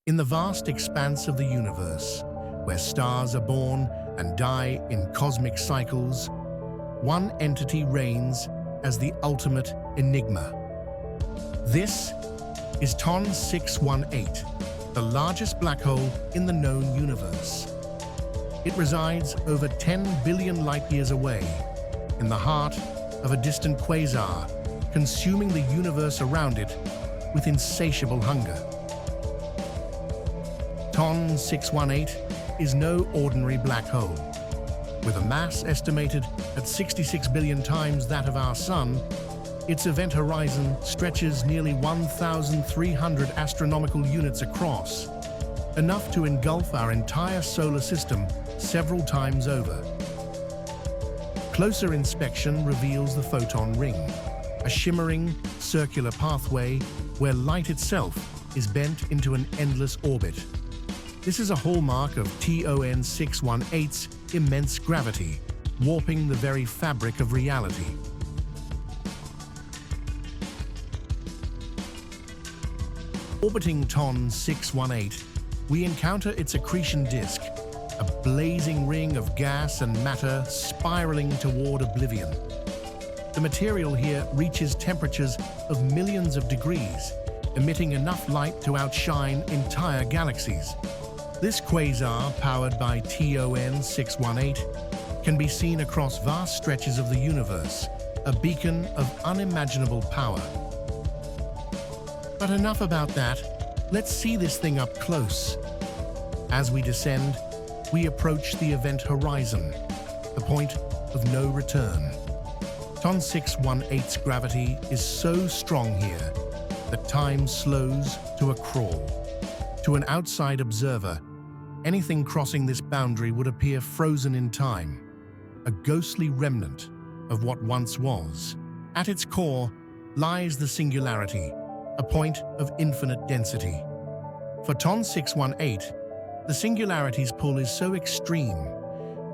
In the vast expanse of the universe, where stars are born and die in cosmic cycles, one entity reigns as the ultimate enigma. This is TON 618, the largest black hole in the known universe. It resides over 10 billion light-years away, in the heart of a distant quasar, consuming the universe around it with insatiable hunger. TON 618 is no ordinary black hole. With a mass estimated at 66 billion times that of our Sun, its event horizon stretches nearly 1,300 astronomical units across, enough to engulf our entire solar system several times over. Closer inspection reveals the Photon ring, a shimmering, circular pathway where light itself is bent into an endless orbit. This is a hallmark of TON 618's immense gravity, warping the very fabric of reality. Orbiting TON 618, we encounter its accretion disk, a blazing ring of gas and matter spiraling toward oblivion. The material here reaches temperatures of millions of degrees, emitting enough light to outshine entire galaxies. This quasar, powered by TON 618, can be seen across vast stretches of the universe, a beacon of unimaginable power. But enough about that. Let's see this thing up close. As we descend, we approach the event horizon, the point of no return. TON 618's gravity is so strong here that time slows to a crawl. To an outside observer, anything crossing this boundary would appear frozen in time, a ghostly remnant of what once was. At its core lies the singularity, a point of infinite density. For TON 618, the singularity's pull is so extreme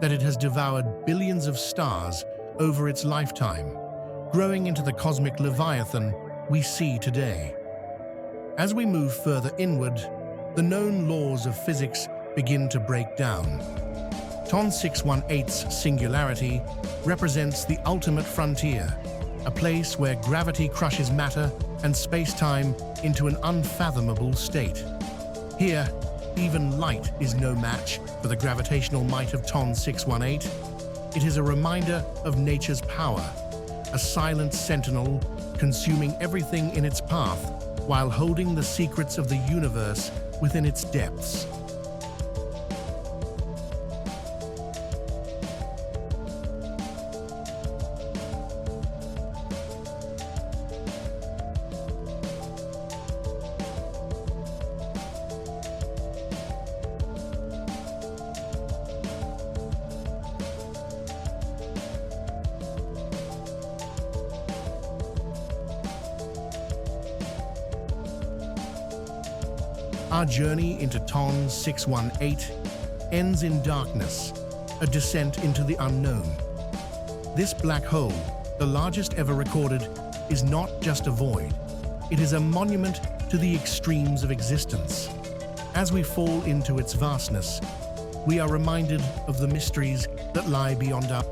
that it has devoured billions of stars over its lifetime, growing into the cosmic leviathan we see today. As we move further inward, the known laws of physics begin to break down. TON 618's singularity represents the ultimate frontier, a place where gravity crushes matter and space-time into an unfathomable state. Here, even light is no match for the gravitational might of TON 618. It is a reminder of nature's power, a silent sentinel consuming everything in its path while holding the secrets of the universe within its depths. Our journey into TON 618 ends in darkness, a descent into the unknown. This black hole, the largest ever recorded, is not just a void. It is a monument to the extremes of existence. As we fall into its vastness, we are reminded of the mysteries that lie beyond our